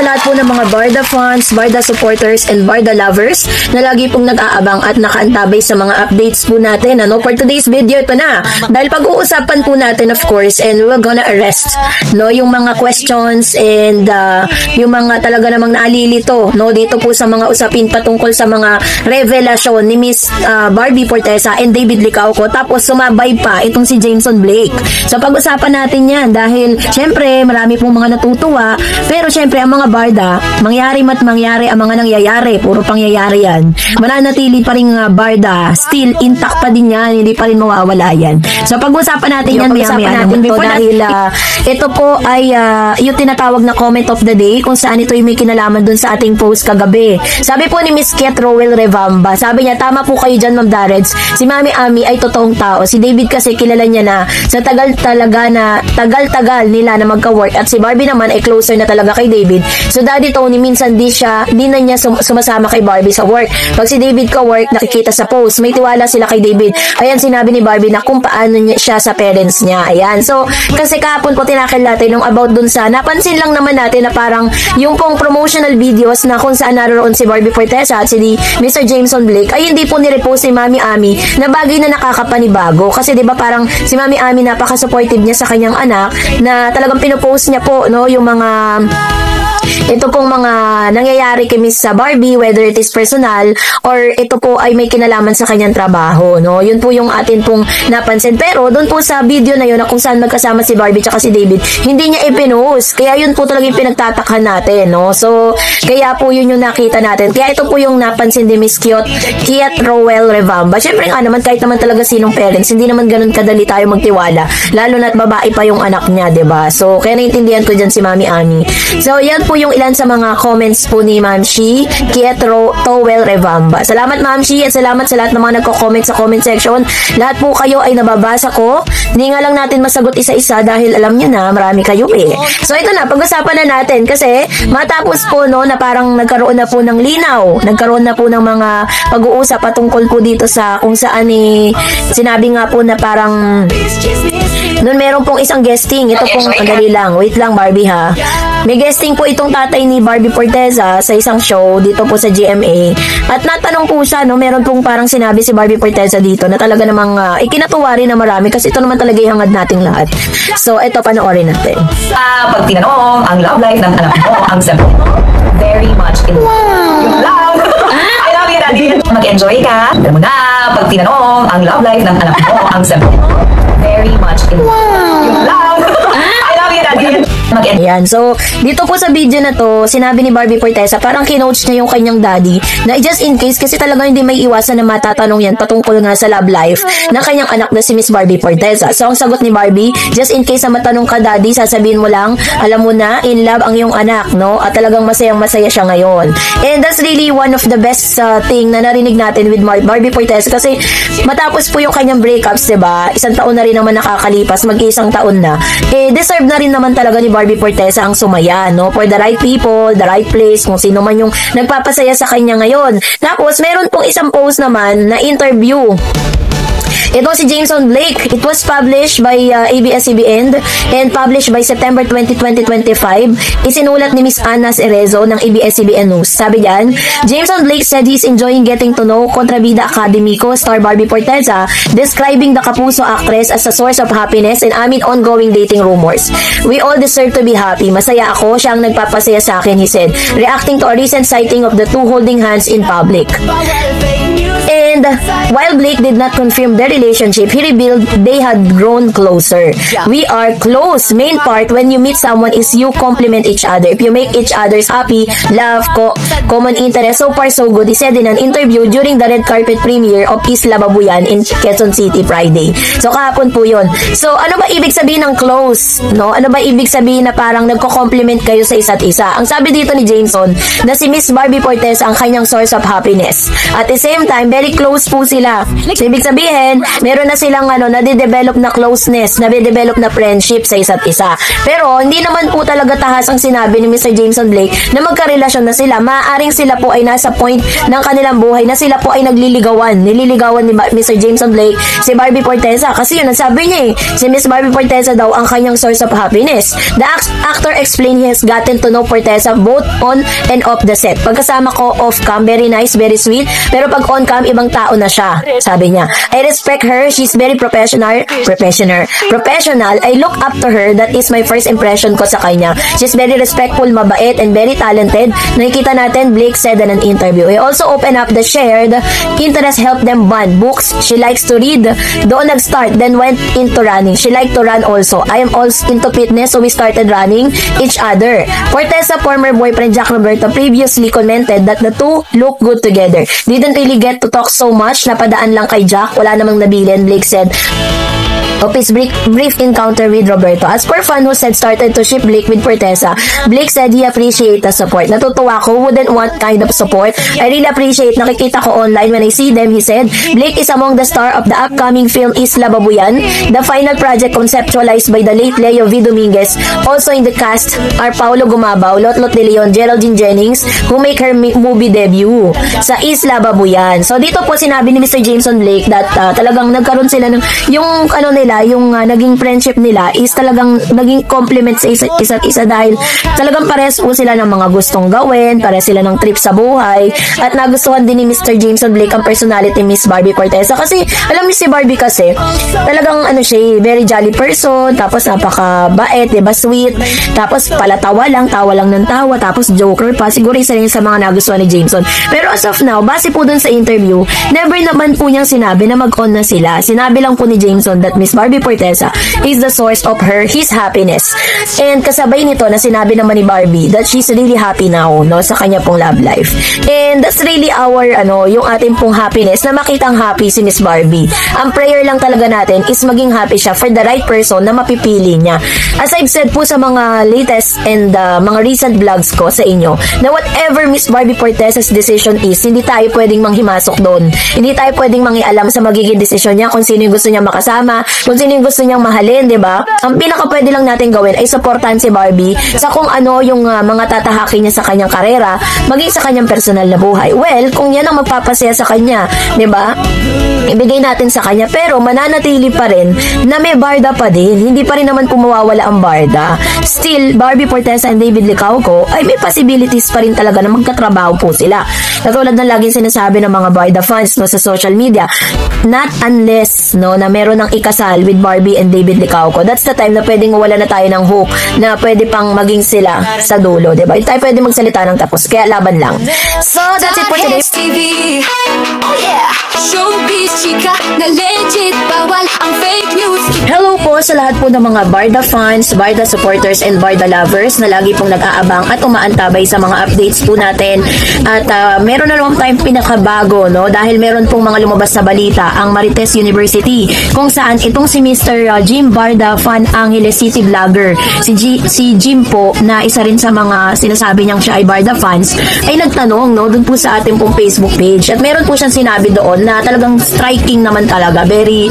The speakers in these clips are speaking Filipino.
sa lahat po ng mga Barda fans, Barda supporters, and Barda lovers na lagi pong nag-aabang at nakaantabay sa mga updates po natin. For today's video, ito na. Dahil pag-uusapan po natin, of course, and we're gonna arrest yung mga questions and yung mga talaga namang naalilito dito po sa mga usapin patungkol sa mga revelasyon ni Miss Barbie Forteza and David Licauco. Tapos sumabay pa itong si Jameson Blake. So pag-usapan natin yan dahil syempre marami pong mga natutuwa, pero syempre ang mga Barda, mangyari ang mga nangyayari, puro pangyayari yan. Mananatili pa rin Barda, still intact pa din yan, hindi pa rin mawawala yan. So pag-usapan natin yan maya-maya dahil ito po ay yung tinatawag na comment of the day kung saan ito yung may kinalaman dun sa ating post kagabi. Sabi po ni Miss Kiet Rowell Revamba, sabi niya, tama po kayo dyan, Ma'am Dareds, si Mami Ami ay totoong tao. Si David kasi kilala niya na sa tagal-tagal nila na magka-work, at si Barbie naman ay closer na talaga kay David. So Daddy Tony minsan di na niya sumasama kay Barbie sa work. Pag si David ka-work, nakikita sa post, may tiwala sila kay David. Ayan, sinabi ni Barbie na kung paano siya sa parents niya. Ayan, so kasi kahapon po tinakil natin nung about dun sa, napansin lang naman natin na parang yung pong promotional videos na kung saan naroon si Barbie Forteza at si Mr. Jameson Blake ay hindi po nirepost ni Mami Ami na bagay na nakakapanibago. Kasi diba parang si Mami Ami napaka-supportive niya sa kanyang anak na talagang pinopost niya po yung mga ito pong mga nangyayari kay Miss Barbie, whether it is personal or ito po ay may kinalaman sa kanyang trabaho, Yun po yung atin pong napansin. Pero doon po sa video na yun na kung saan magkasama si Barbie tsaka si David, hindi niya ipinost. Kaya yun po talaga yung pinagtatakhan natin, So, kaya po yun yung nakita natin. Kaya ito po yung napansin ni Miss Kiet Rowell Revamba. Syempre nga naman, kahit naman talaga sinong parents, hindi naman ganun kadali tayo magtiwala. Lalo na't babae pa yung anak niya, diba? So, kaya naintindihan ko dyan si Mami Ami. So, yan po yung ilan sa mga comments po ni Ma'am Shi Kiet Rowell Revamba. Salamat Ma'am Shi at salamat sa lahat ng mga nagko-comment sa comment section. Lahat po kayo ay nababasa ko. Hindi nga lang natin masagot isa-isa dahil alam nyo na marami kayo eh. So ito na, pag-usapan na natin kasi matapos po na parang nagkaroon na po ng linaw. Nagkaroon na po ng mga pag-uusap patungkol po dito sa kung saan sinabi nga po na parang noon meron pong isang guesting. Ito pong, dali lang. Wait lang Barbie ha. May guesting po itong tatay ni Barbie Forteza sa isang show dito po sa GMA. At natanong po siya, meron pong parang sinabi si Barbie Forteza dito na talaga namang ikinatuwa rin na marami kasi ito naman talaga yung hangad nating lahat. So, ito, panoorin natin. Pag tinanong ang love life ng anak mo, ang sabi very much in love. I love you, Daddy. Mag-enjoy ka. Alam mo na, pag tinanong ang love life ng anak mo, ang sabi very much in love. I love you, Daddy. Ayan, so dito po sa video na to, sinabi ni Barbie Forteza, parang kinoach niya yung kanyang daddy na just in case, kasi talaga hindi may iwasan na matatanong yan patungkol nga sa love life ng kanyang anak na si Miss Barbie Forteza. So ang sagot ni Barbie, just in case na matanong ka daddy, sasabihin mo lang, alam mo na, in love ang iyong anak, At talagang masayang-masaya siya ngayon. And that's really one of the best thing na narinig natin with Barbie Forteza kasi matapos po yung kanyang breakups, diba? Isang taon na rin naman nakakalipas, mag-isang taon na. Deserve na rin naman talaga ni Barbie Forteza ang sumaya, For the right people, the right place, kung sino man yung nagpapasaya sa kanya ngayon. Tapos, meron pong isang post naman na interview. Ito si Jameson Blake. It was published by ABS-CBN and published by September 20, 2025. Isinulat ni Miss Ana Cerezo ng ABS-CBN News. Sabi diyan, Jameson Blake said he's enjoying getting to know Kontrabida Academico star Barbie Forteza, describing the Kapuso actress as a source of happiness and amid ongoing dating rumors. We all deserve to be happy. Masaya ako. Siya ang nagpapasaya sa akin, he said, reacting to a recent sighting of the two holding hands in public. And while Blake did not confirm their relationship, he revealed they had grown closer. We are close. Main part when you meet someone is you complement each other. If you make each other's happy, love, common interest, so far so good, he said in an interview during the red carpet premiere of Isla Babuyan in Quezon City Friday. So kahapon po yun. So ano ba ibig sabihin ng close? Ano ba ibig sabihin na parang nagko-complement kayo sa isa't isa? Ang sabi dito ni Jameson na si Miss Barbie Forteza ang kanyang source of happiness. At the same time, very close po sila. So, ibig sabihin, meron na silang nade-develop na closeness, nade-develop na friendship sa isa't isa. Pero, hindi naman po talaga tahas ang sinabi ni Mr. Jameson Blake na magkarelasyon na sila. Maaaring sila po ay nasa point ng kanilang buhay na sila po ay nagliligawan. Nililigawan ni Mr. Jameson Blake si Barbie Forteza. Kasi yun, nasabi niya si Miss Barbie Forteza daw ang kanyang source of happiness. The actor explained he has gotten to know Forteza both on and off the set. Pagkasama ko off-cam, very nice, very sweet. Pero pag on-cam, ibang tao na siya. Sabi niya, I respect her. She's very professional. I look up to her. That is my first impression ko sa kanya. She's very respectful, mabait, and very talented. Nakikita natin, Blake said in an interview. He also opened up the shared interest, help them bond. Books, she likes to read. Doon nag-start, then went into running. She liked to run also. I am also into fitness, so we started running each other. Forteza former boyfriend Jack Roberto previously commented that the two look good together. Didn't really get to talk so much. Napadaan lang kay Jack. Wala namang nabilin, Blake said of his brief encounter with Roberto. As per fan who said started to ship Blake with Forteza, Blake said he appreciate the support. Natutuwa ko, wouldn't want kind of support. I really appreciate, nakikita ko online when I see them, he said. Blake is among the star of the upcoming film Isla Babuyan, the final project conceptualized by the late Leo V. Dominguez. Also in the cast are Paulo Gumabao, Lotlot De Leon, Geraldine Jennings, who make her movie debut sa Isla Babuyan. So dito po sinabi ni Mr. Jameson Blake that talagang nagkaroon sila ng yung naging friendship nila is talagang naging compliment sa isa't isa dahil talagang pares po sila ng mga gustong gawin, pares sila ng trip sa buhay, at nagustuhan din ni Mr. Jameson Blake ang personality Miss Barbie Forteza kasi alam niyo si Barbie kasi talagang siya, very jolly person, tapos napakabait, diba, sweet, tapos tawa lang ng tawa, tapos joker pa, siguro isa rin sa mga nagustuhan ni Jameson. Pero as of now, base po dun sa interview, never naman po niyang sinabi na mag-on na sila. Sinabi lang po ni Jameson that Miss Barbie Forteza is the source of his happiness. And kasabay nito na sinabi naman ni Barbie that she's really happy now, no, sa kanya pong love life. And that's really our, yung ating pong happiness na makitang happy si Miss Barbie. Ang prayer lang talaga natin is maging happy siya for the right person na mapipili niya. As I've said po sa mga latest and mga recent vlogs ko sa inyo, na whatever Miss Barbie Forteza's decision is, hindi tayo pwedeng manghimasok doon. Hindi tayo pwedeng mangialam sa magiging desisyon niya, kung sino yung gusto niya makasama, kung sino yung gusto niyang mahalin, diba? Ang pinaka pwede lang natin gawin ay supportan si Barbie sa kung ano yung mga tatahakin niya sa kanyang karera, maging sa kanyang personal na buhay. Well, kung yan ang magpapasaya sa kanya, diba? Ibigay natin sa kanya, pero mananatili pa rin na may barda pa din. Hindi pa rin naman mawawala ang barda. Still, Barbie Forteza and David Licauco ay may possibilities pa rin talaga na magkatrabaho po sila. Katulad ng laging sinasabi ng mga barda fans sa social media, not unless na meron ng ikasal with Barbie and David Licauco. That's the time na pwedeng wala na tayo ng hope na pwede pang maging sila sa dulo, diba? Hindi tayo pwede magsalita ng tapos, kaya laban lang. So, that's it for today. Oh yeah, showbiz chika na legit, bawal ang fake news. Hello po sa lahat po ng mga Barda fans, Barda supporters, and Barda lovers na lagi pong nag-aabang at umaantabay sa mga updates po natin. At meron na naman tayong pinakabago, no? Dahil meron pong mga lumabas na balita ang Marites University kung saan itong si Mr. Jim Barda, Fan Angeles City vlogger, si Jim po, na isa rin sa mga sinasabi niyang siya ay Barda fans, ay nagtanong, no, dun po sa ating pong Facebook page. At meron po siyang sinabi doon na talagang striking naman talaga, very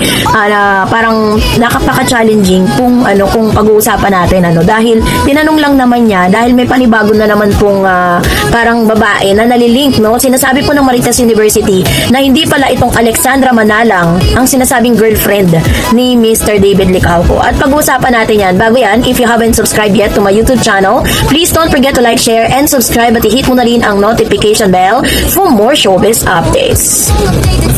parang nakapaka-challenging kung pag-uusapan natin, dahil tinanong lang naman niya, dahil may panibago na naman pong parang babae na nalilink, no? Sinasabi po ng Marites University na hindi pala itong Alexandra Manalang ang sinasabing girlfriend ni Mr. David Licauco. At pag-uusapan natin yan. Bago yan, if you haven't subscribed yet to my YouTube channel, please don't forget to like, share, and subscribe, at i-hit mo na rin ang notification bell for more showbiz updates.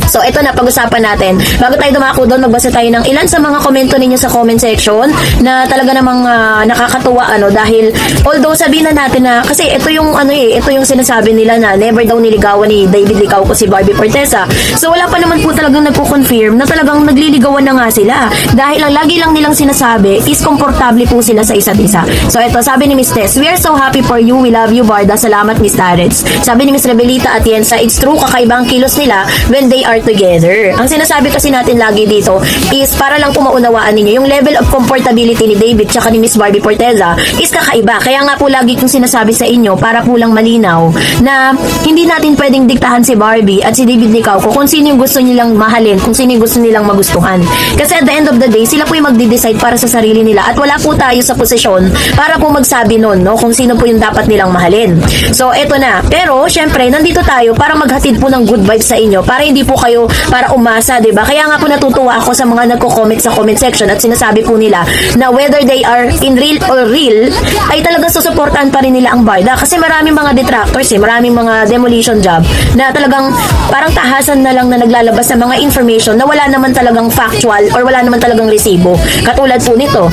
So, ito na, pag-usapan natin. Bago tayo dumako doon, magbasa tayo ng ilan sa mga komento ninyo sa comment section na talaga namang nakakatuwa, dahil although sabihin na natin na, kasi ito yung ito yung sinasabi nila na never daw niligawan ni David Licauco si Barbie Forteza. So, wala pa naman po talagang nagko-confirm na talagang nagliligawan na nga sila. nila. Dahil ang lagi lang nilang sinasabi is komportable po sila sa isa't isa. So ito, sabi ni Miss Tess, we are so happy for you, we love you Barda, salamat Miss Tarets. Sabi ni Miss Rebelita Atienza, it's true, kakaibang kilos nila when they are together. Ang sinasabi kasi natin lagi dito is para lang po maunawaan ninyo, yung level of comfortability ni David tsaka ni Miss Barbie Forteza is kakaiba. Kaya nga po lagi kong sinasabi sa inyo para po lang malinaw na hindi natin pwedeng diktahan si Barbie at si David Licauco kung sino yung gusto nilang mahalin, kung sino yung gusto nilang magustuhan. Kasi at the end of the day, sila po yung magde-decide para sa sarili nila at wala po tayo sa posisyon para po magsabi nun, no, kung sino po yung dapat nilang mahalin. So, eto na. Pero, syempre, nandito tayo para maghatid po ng good vibes sa inyo para hindi po kayo para umasa, diba? Kaya nga po natutuwa ako sa mga nagko-comment sa comment section at sinasabi po nila na whether they are in real or real, ay talagang susuportahan pa rin nila ang Barda. Kasi maraming mga detractors, maraming mga demolition job na talagang parang tahasan na lang na naglalabas sa mga information na wala naman talagang factual or wala naman talagang resibo. Katulad po nito.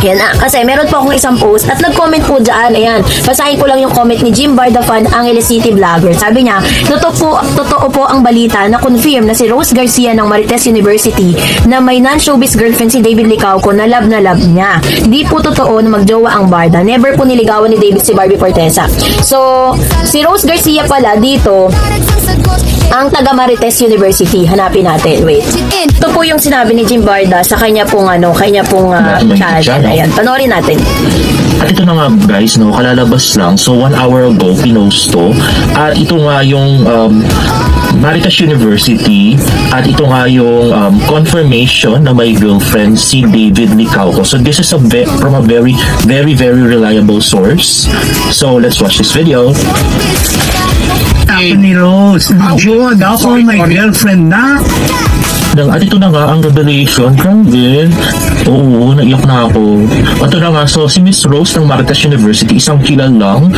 Yan na. Kasi meron po akong isang post at nag-comment po dyan. Ayan. Basahin ko lang yung comment ni Jim Barda fan, ang City Vlogger. Sabi niya, totoo po ang balita na confirm na si Rose Garcia ng Marites University na may non-showbiz girlfriend si David Licauco na love niya. Di po totoo na magjowa ang Barda. Never po niligawan ni David si Barbie Forteza. So, si Rose Garcia pala dito ang taga Marites University. Hanapin natin. Wait. Ito po yung sinabi ni Jim Barda sa kanya pong channel. Ayan, panoorin natin. At ito na nga guys, no, kalalabas lang. So 1 hour ago, pinost to. At ito nga yung Marites University. At ito nga yung confirmation na may girlfriend si David Licauco. So this is from a very, very, very reliable source. So let's watch this video. Ni Rose. June, ako may girlfriend na. At ito na nga ang revelation. Grabe. Oo, naiyak na ako. At ito na nga, so si Miss Rose ng Marites University, isang kilalang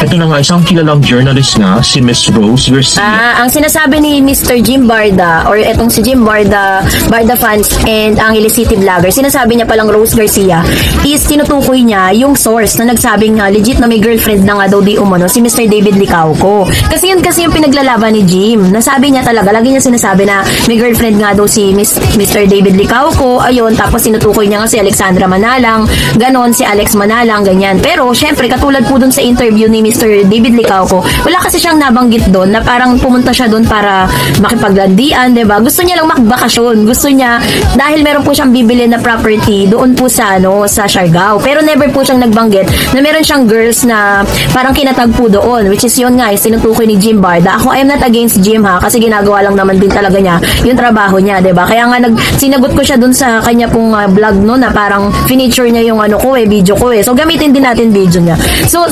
ito na nga, isang kilalang journalist nga, si Miss Rose Garcia. Ang sinasabi ni Mr. Jim Barda, or etong si Jim Barda, Barda fans, and ang City Vlogger, sinasabi niya palang Rose Garcia, is tinutukoy niya yung source na nagsabing nga, legit na may girlfriend na nga daw di umano, si Mr. David Licauco. Kasi yun kasi yung pinaglalaban ni Jim. Nasabi niya talaga, lagi niya sinasabi na may girlfriend nga daw si Mr. David Licauco, ayun, tapos tinutukoy niya nga si Alexandra Manalang, ganon, si Alex Manalang, ganyan. Pero, syempre, katulad po dun sa interview ni Mr. David Licauco, wala kasi siyang nabanggit doon na parang pumunta siya doon para makipaglandian, diba? Gusto niya lang magbakasyon. Gusto niya, dahil meron po siyang bibili na property doon po sa Siargao. Pero never po siyang nagbanggit na meron siyang girls na parang kinatag po doon, which is yun nga, tinutukoy ni Jim Barda. Ako, I am not against Jim ha, kasi ginagawa lang naman din talaga niya yung trabaho niya, diba? Kaya nga, sinagot ko siya doon sa kanya pong vlog na parang finiture niya yung video ko eh. So, gamitin din natin video niya. So,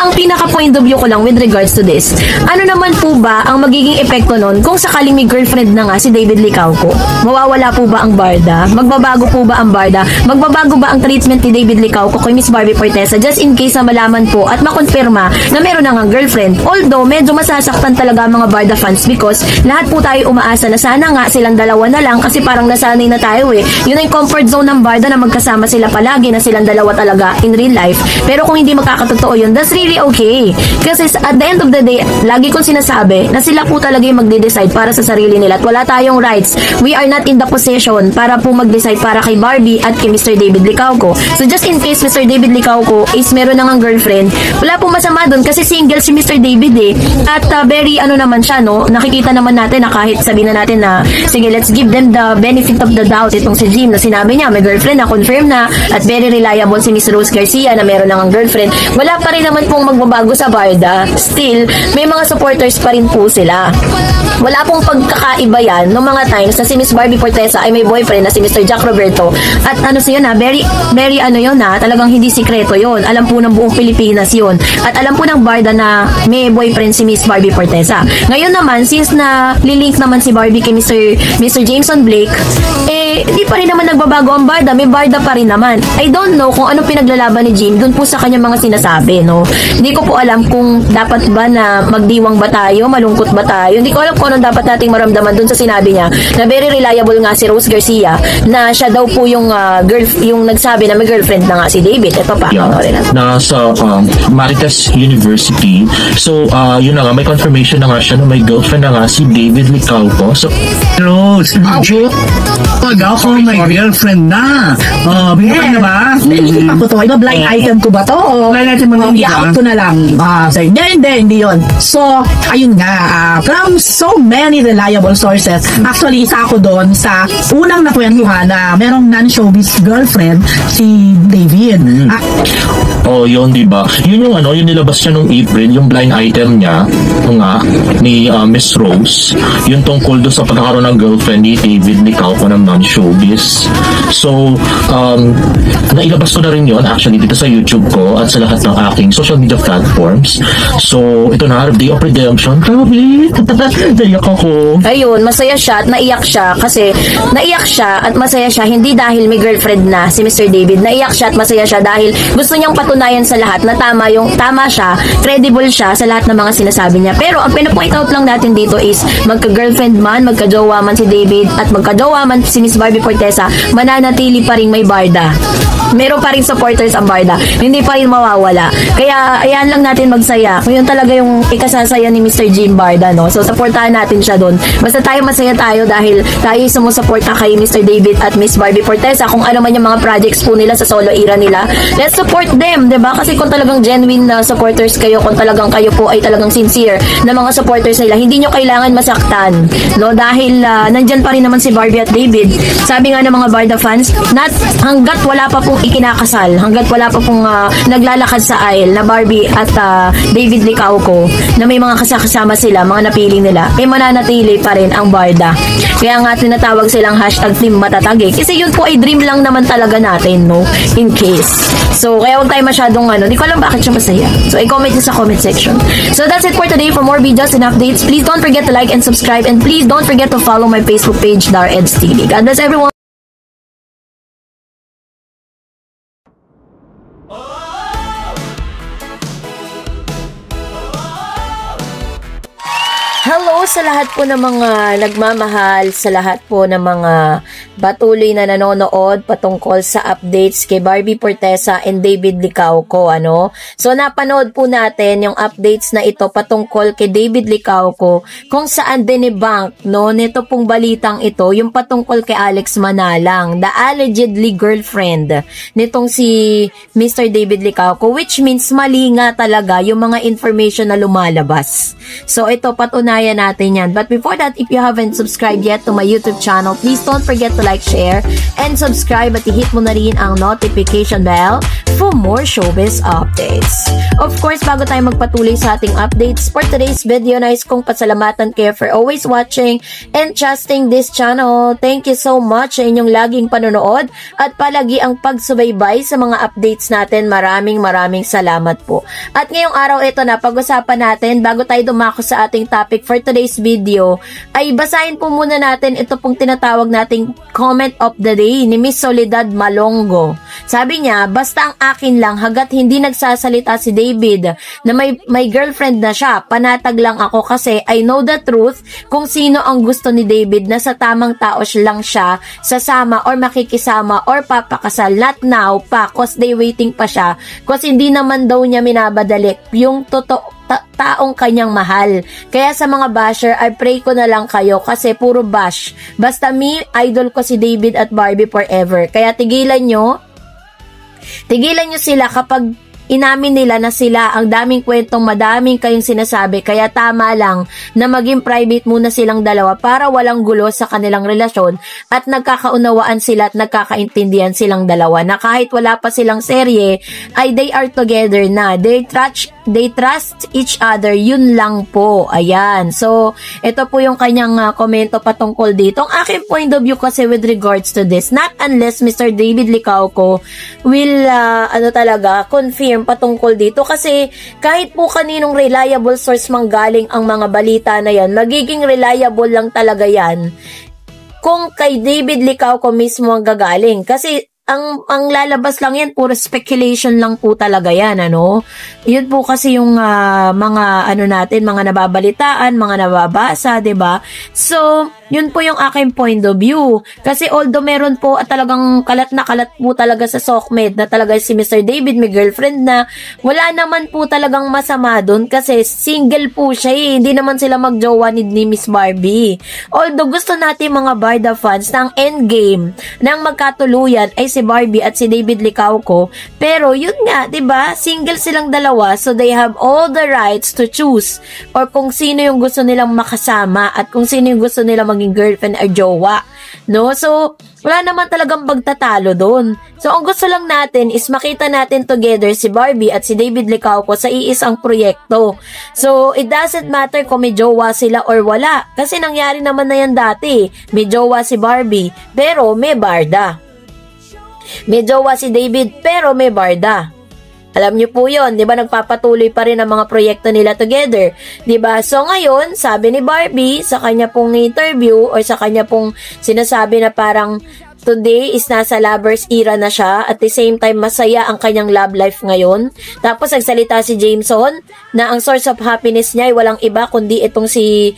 ang pinaka-point of view ko lang with regards to this, ano naman po ba ang magiging epekto nun kung sakaling may girlfriend na nga si David Licauco? Mawawala po ba ang Barda? Magbabago po ba ang Barda? Magbabago ba ang treatment ni David Licauco kay Miss Barbie Forteza just in case na malaman po at makonfirma na meron na nga girlfriend? Although, medyo masasaktan talaga mga Barda fans because lahat po tayo umaasa na sana nga silang dalawa na lang kasi parang nasanay na tayo eh. Yun ang comfort zone ng Barda na magkasama sila palagi, na silang dalawa talaga in real life. Pero kung hindi magkakatotoo yun, that's really okay. Kasi at the end of the day, lagi kong sinasabi na sila po talaga yung magde-decide para sa sarili nila at wala tayong rights. We are not in the position para po mag-decide para kay Barbie at kay Mr. David Licauco. So just in case Mr. David Licauco is meron na ngang girlfriend, wala pong masama doon kasi single si Mr. David eh. At very naman siya, no? Nakikita naman natin na kahit sabihin na natin na sige, let's give them the benefit of the doubt itong si Jim na sinabi niya may girlfriend na, confirm na, at very reliable si Miss Rose Garcia na meron na ngang girlfriend. Wala pa rin naman pong magbabago sa Barda. Still, may mga supporters pa rin po sila. Wala pong pagkakaiba yan noong mga times na si Miss Barbie Forteza ay may boyfriend na si Mr. Jack Roberto. At siya na, very yun na, talagang hindi sikreto yun. Alam po ng buong Pilipinas yun. At alam po ng Barda na may boyfriend si Miss Barbie Forteza. Ngayon naman, since na lilink naman si Barbie kay Mr. Jameson Blake, hindi pa rin naman nagbabago ang Barda. May Barda pa rin naman. I don't know kung anong pinaglalaban ni Jim dun po sa kanyang mga sinasabi, no? Hindi ko po alam kung dapat ba na magdiwang ba tayo, malungkot ba tayo. Hindi ko alam kung anong dapat nating maramdaman dun sa sinabi niya na very reliable nga si Rose Garcia na siya daw po yung yung nagsabi na may girlfriend na nga si David. Ito pa. Nasa Marites University. So, yun na nga, may confirmation na nga siya na may girlfriend na nga si David Licauco. So, Rose. Pag ako may girlfriend na. Bigyan na ba? Naisip ako to. Iba blind item ko ba to? O Blind item mo lang, i-out ko na lang. Hindi yun. So, ayun nga. From so many reliable sources, actually, isa ako doon sa unang nakwentuhan na merong non-showbiz girlfriend, si David. Oh, yun, di ba? Yun yung yung nilabas niya nung April, yung blind item niya, ni Miss Rose, yung tungkol doon sa pagkakaroon ng girlfriend ni David Licauco ng non-showbiz. So, nailabas ko na rin yun actually dito sa YouTube ko at sa lahat ng aking social media platforms. So, ito na, Day of Redemption. Grabe! Naiyak ako. Ayun, masaya siya at naiyak siya kasi naiyak siya at masaya siya hindi dahil may girlfriend na si Mr. David. Naiyak siya at masaya siya dahil gusto niyang patunayan sa lahat na tama siya, credible siya sa lahat ng mga sinasabi niya. Pero ang pinapoint out lang natin dito is magka-girlfriend man, magka-jowa man si David at magka-jowa man si Miss Barbie Fortesa, mananatili pa rin may barda. Meron pa rin supporters ang barda. Hindi pa rin mawawala. Kaya ayan lang natin magsaya. Kung yun talaga yung ikasasaya ni Mr. Jim Barda, no? So supportahan natin siya doon. Basta tayo masaya tayo dahil tayo sumusuporta kay Mr. David at Miss Barbie Fortesa. Kung ano man yung mga projects po nila sa solo era nila, let's support them, 'di ba? Kasi kung talagang genuine na supporters kayo, kung talagang kayo po ay talagang sincere na mga supporters nila, hindi nyo kailangan masaktan, no? Dahil nandyan pa rin naman si Barbie at David. Sabi nga ng mga Barda fans, hanggat wala pa pong ikinakasal, hanggat wala pa pong naglalakad sa aisle na Barbie at David Licauco, na may mga kasama sila, mga napili nila, mananatili pa rin ang Barda. Kaya nga tinatawag silang #team matatag eh. Kasi yun po ay dream lang naman talaga natin, no? In case. So, kaya huwag tayo masyadong di ko alam bakit siya masaya. So, i-comment nyo sa comment section. So, that's it for today. For more videos and updates, please don't forget to like and subscribe, and please don't forget to follow my Facebook page, Dareds TV. God bless everyone. Hello sa lahat po ng mga nagmamahal, sa lahat po ng mga patuloy na nanonood patungkol sa updates kay Barbie Fortesa and David Licauco, So, napanood po natin yung updates na ito patungkol kay David Licauco kung saan dinebunk, nito pong balitang ito, yung patungkol kay Alex Manalang, the allegedly girlfriend nitong si Mr. David Licauco, which means mali nga talaga yung mga information na lumalabas. So, ito, patunayan natin yan. But before that, if you haven't subscribed yet to my YouTube channel, please don't forget to like, share, and subscribe at i-hit mo na rin ang notification bell for more showbiz updates. Of course, bago tayo magpatuloy sa ating updates for today's video, nais kong pasalamatan kayo for always watching and trusting this channel. Thank you so much sa inyong laging panonood at palagi ang pagsubaybay sa mga updates natin. Maraming salamat po. At ngayong araw ito na, pag-usapan natin, bago tayo dumako sa ating topic for today's video, ay basahin po muna natin ito pong tinatawag nating comment of the day ni Miss Soledad Malongo. Sabi niya, basta ang akin lang, hagat hindi nagsasalita si David na may girlfriend na siya, panatag lang ako kasi I know the truth kung sino ang gusto ni David na sa tamang tao lang siya sasama or makikisama or papakasal. Not now pa, cause they waiting pa siya, cause hindi naman daw niya minabadalik yung taong kanyang mahal. Kaya sa mga basher, I pray ko na lang kayo kasi puro bash. Basta me, idol ko si David at Barbie forever. Kaya tigilan nyo sila kapag inamin nila na sila ang daming kwentong madaming kayong sinasabi, kaya tama lang na maging private muna silang dalawa para walang gulo sa kanilang relasyon at nagkakaunawaan sila at nagkakaintindihan silang dalawa na kahit wala pa silang serye ay they are together na. They trust each other. Yun lang po. Ayan. So, ito po yung kanyang komento patungkol dito. Ang aking point of view kasi with regards to this, not unless Mr. David Licauco will confirm patungkol dito, kasi kahit po kaninong reliable source manggaling ang mga balita na yan, magiging reliable lang talaga yan kung kay David Licauco mismo ang gagaling. Kasi ang lalabas lang yan, puro speculation lang po talaga yan, ano? Yun po kasi yung mga ano natin, mga nababalitaan, mga nababasa, 'di ba? So, yun po yung aking point of view. Kasi although meron po talagang kalat na kalat po talaga sa Sokmed na talaga si Mr. David may girlfriend na, wala naman po talagang masama doon kasi single po siya eh. Hindi naman sila magjowa ni Miss Barbie. Although gusto natin mga Barda fans na ang endgame ng magkatuluyan ay si Barbie at si David Licauco, pero yun nga, 'di ba? Single silang dalawa, so they have all the rights to choose or kung sino yung gusto nilang makasama at kung sino yung gusto nilang maging girlfriend or jowa, no? So wala naman talagang pagtatalo doon. So ang gusto lang natin is makita natin together si Barbie at si David Licauco sa iisang proyekto. So it doesn't matter kung may jowa sila or wala, kasi nangyari naman na yan dati. May jowa si Barbie pero may barda. May jowa si David pero may barda. Alam niyo po yun, di ba? Nagpapatuloy pa rin ang mga proyekto nila together. Di ba? So ngayon, sabi ni Barbie sa kanya pong interview or sa kanya pong sinasabi na parang today is nasa lovers era na siya, at the same time masaya ang kanyang love life ngayon. Tapos nagsalita si Jameson na ang source of happiness niya ay walang iba kundi itong si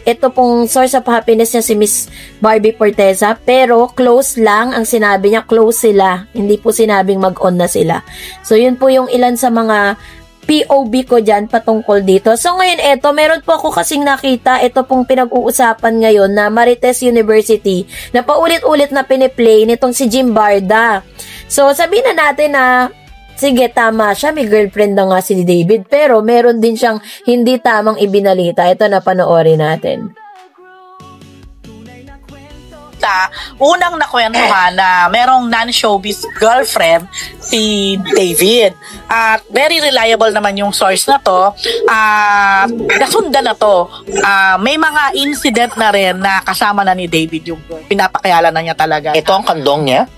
ito pong source of happiness niya si Miss Barbie Forteza, pero close lang ang sinabi niya, close sila, hindi po sinabing mag-on na sila. So yun po yung ilan sa mga POV ko dyan patungkol dito. So ngayon eto, meron po ako kasing nakita, ito pong pinag-uusapan ngayon na Marites University na paulit-ulit na piniplay nitong si Jim Barda. So sabihin na natin na sige, tama siya, may girlfriend na nga si David, pero meron din siyang hindi tamang ibinalita. Ito na panoorin natin. Unang nakwentuhan na merong non-showbiz girlfriend si David. At very reliable naman yung source na to. Nasundan na to. May mga incident na rin na kasama na ni David yung pinapakayala na niya talaga. Ito ang kandong niya?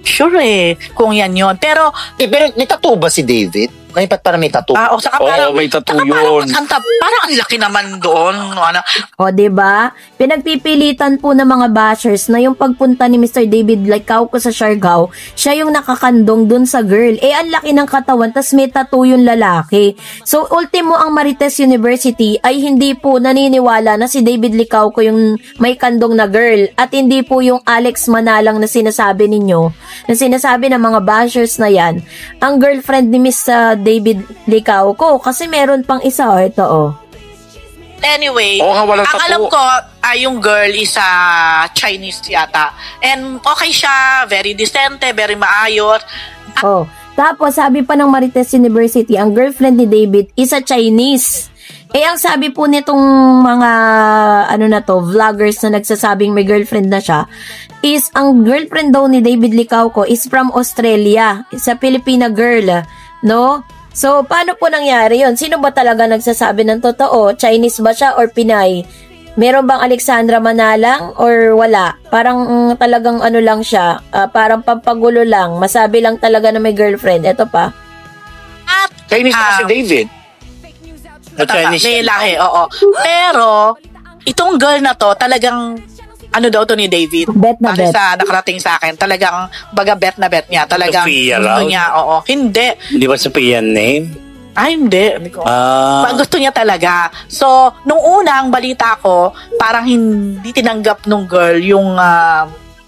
Sure kung yan yun. Pero Pero may tattoo ba si David? May para may tattoo. o saka parang, may tattoo saka yun. Parang ang laki naman doon. Ano? O, diba? Pinagpipilitan po ng mga bashers na yung pagpunta ni Mr. David Licauco sa Siargao, siya yung nakakandong dun sa girl. Ang laki ng katawan, tas may tattoo yung lalaki. So, ultimo ang Marites University ay hindi po naniniwala na si David Licauco yung may kandong na girl, at hindi po yung Alex Manalang na sinasabi ninyo, na sinasabi ng mga bashers na yan, ang girlfriend ni Miss David Licauco, kasi meron pang isa, ito Anyway, Oo nga, walang ang tattoo. alam ko, yung girl is Chinese yata. And okay siya, very decente, very maayos. Tapos sabi pa ng Marites University, ang girlfriend ni David is a Chinese. Ang sabi po nitong mga vloggers na nagsasabing may girlfriend na siya, is ang girlfriend daw ni David Licauco is from Australia, sa Filipina girl, no? So, paano po nangyari yon? Sino ba talaga nagsasabi ng totoo? Chinese ba siya or Pinay? Meron bang Alexandra Manalang or wala? Parang talagang lang siya, parang pampagulo lang, masabi lang talaga na may girlfriend. Ito pa. At Chinese na si David. may lahi, oo. Pero, itong girl na to, talagang daw to ni David. Bet na Base bet. sa nakarating sa akin, talagang baga bet na bet niya. Talagang Sophia gusto raw? niya, oo. Hindi. Hindi ba Sophia name? Hindi. Gusto niya talaga. So, nung unang balita ko, parang hindi tinanggap nung girl yung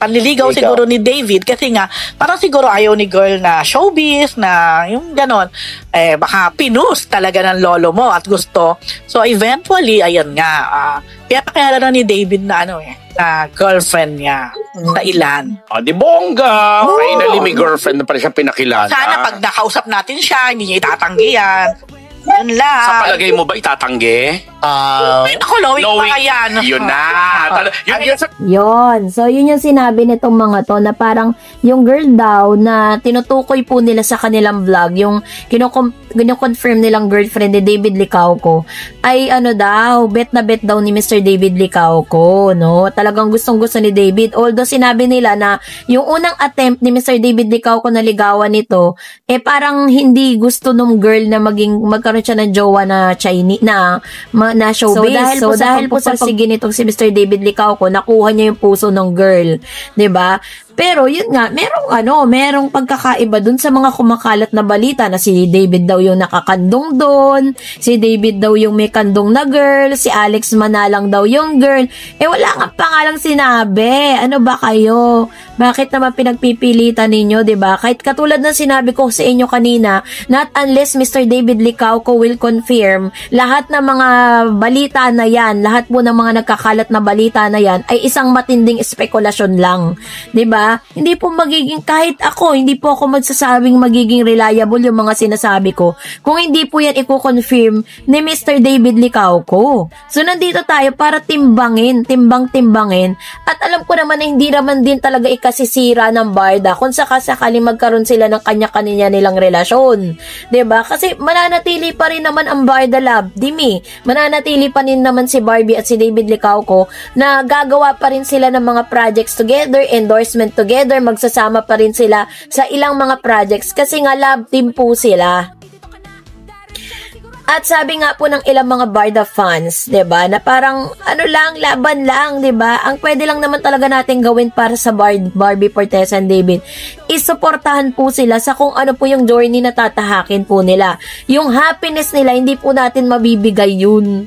panliligaw siguro ni David, kasi nga parang siguro ayaw ni girl na showbiz, na yung ganon, baka pinus talaga ng lolo mo at gusto. So eventually, ayan nga, pinapakilala na ni David na na girlfriend niya sa ilan. Di bongga! Finally, may girlfriend na pala siya pinakilala. Sana pag nakausap natin siya, hindi niya itatanggi yan. Yun lang. Sa palagay mo ba itatanggi? Ako, Loic, baka yan. Yun na. Yon. So, yun yung sinabi nitong mga to, na parang yung girl daw na tinutukoy po nila sa kanilang vlog, yung kino-confirm nilang girlfriend ni David Licauco, ay daw, bet na bet daw ni Mr. David Licauco, no? Talagang gustong-gusto ni David. Although sinabi nila na yung unang attempt ni Mr. David Licauco na ligawan nito, parang hindi gusto nung girl na magkaroon siya ng jowa na Chinese, na showbiz. So, dahil po sa sige nitong si Mr. David Licauco, nakuha niya yung puso ng girl. 'Di ba? Pero yun nga, merong pagkakaiba dun sa mga kumakalat na balita na si David daw yung nakakandong doon, si David daw yung may kandong na girl, si Alex Manalang daw yung girl. Wala nga pangalang sinabi. Ano ba kayo? Bakit naman pinagpipilitan ninyo, 'di ba? Kahit katulad ng sinabi ko sa inyo kanina, not unless Mr. David Licauco will confirm, lahat ng mga balita na 'yan, lahat po ng mga nagkakalat na balita na 'yan ay isang matinding espekulasyon lang, 'di ba? Hindi po magiging, kahit ako, hindi po ako magsasabing magiging reliable yung mga sinasabi ko kung hindi po yan i-confirm ni Mr. David Licauco. So nandito tayo para timbang-timbangin, at alam ko naman na hindi naman din talaga ikasisira ng barda kung sakasakali magkaroon sila ng kanya-kanya nilang relasyon. 'Di ba? Kasi mananatili pa rin naman ang barda love, Dimi. Mananatili pa rin naman si Barbie at si David Licauco na gagawa pa rin sila ng mga projects together, endorsement together, magsasama pa rin sila sa ilang mga projects kasi nga love team po sila. At sabi nga po ng ilang mga Barda fans, 'di ba, na parang laban lang, 'di ba? Ang pwede lang naman talaga natin gawin para sa Barbie Fortesa and David, isuportahan po sila sa kung ano po yung journey na tatahakin po nila. Yung happiness nila, hindi po natin mabibigay yun.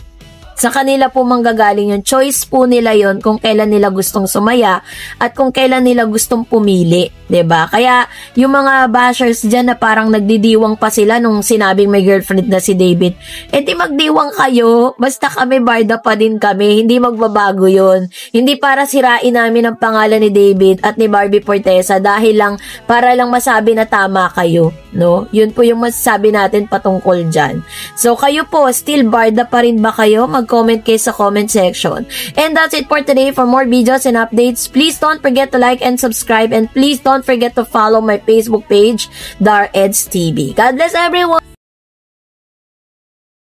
Sa kanila po manggagaling yun. Choice po nila yun kung kailan nila gustong sumaya at kung kailan nila gustong pumili. 'Di ba? Kaya yung mga bashers dyan na parang nagdidiwang pa sila nung sinabing may girlfriend na si David, di magdiwang kayo. Basta kami barda pa din kami. Hindi magbabago yun. Hindi para sirain namin ang pangalan ni David at ni Barbie Fortesa dahil lang para lang masabi na tama kayo. No? Yun po yung masasabi natin patungkol dyan. So kayo po, still barda pa rin ba kayo? Mag-comment kayo sa comment section. And that's it for today. For more videos and updates, please don't forget to like and subscribe, and please don't forget to follow my Facebook page, Dar Eds TV. God bless everyone!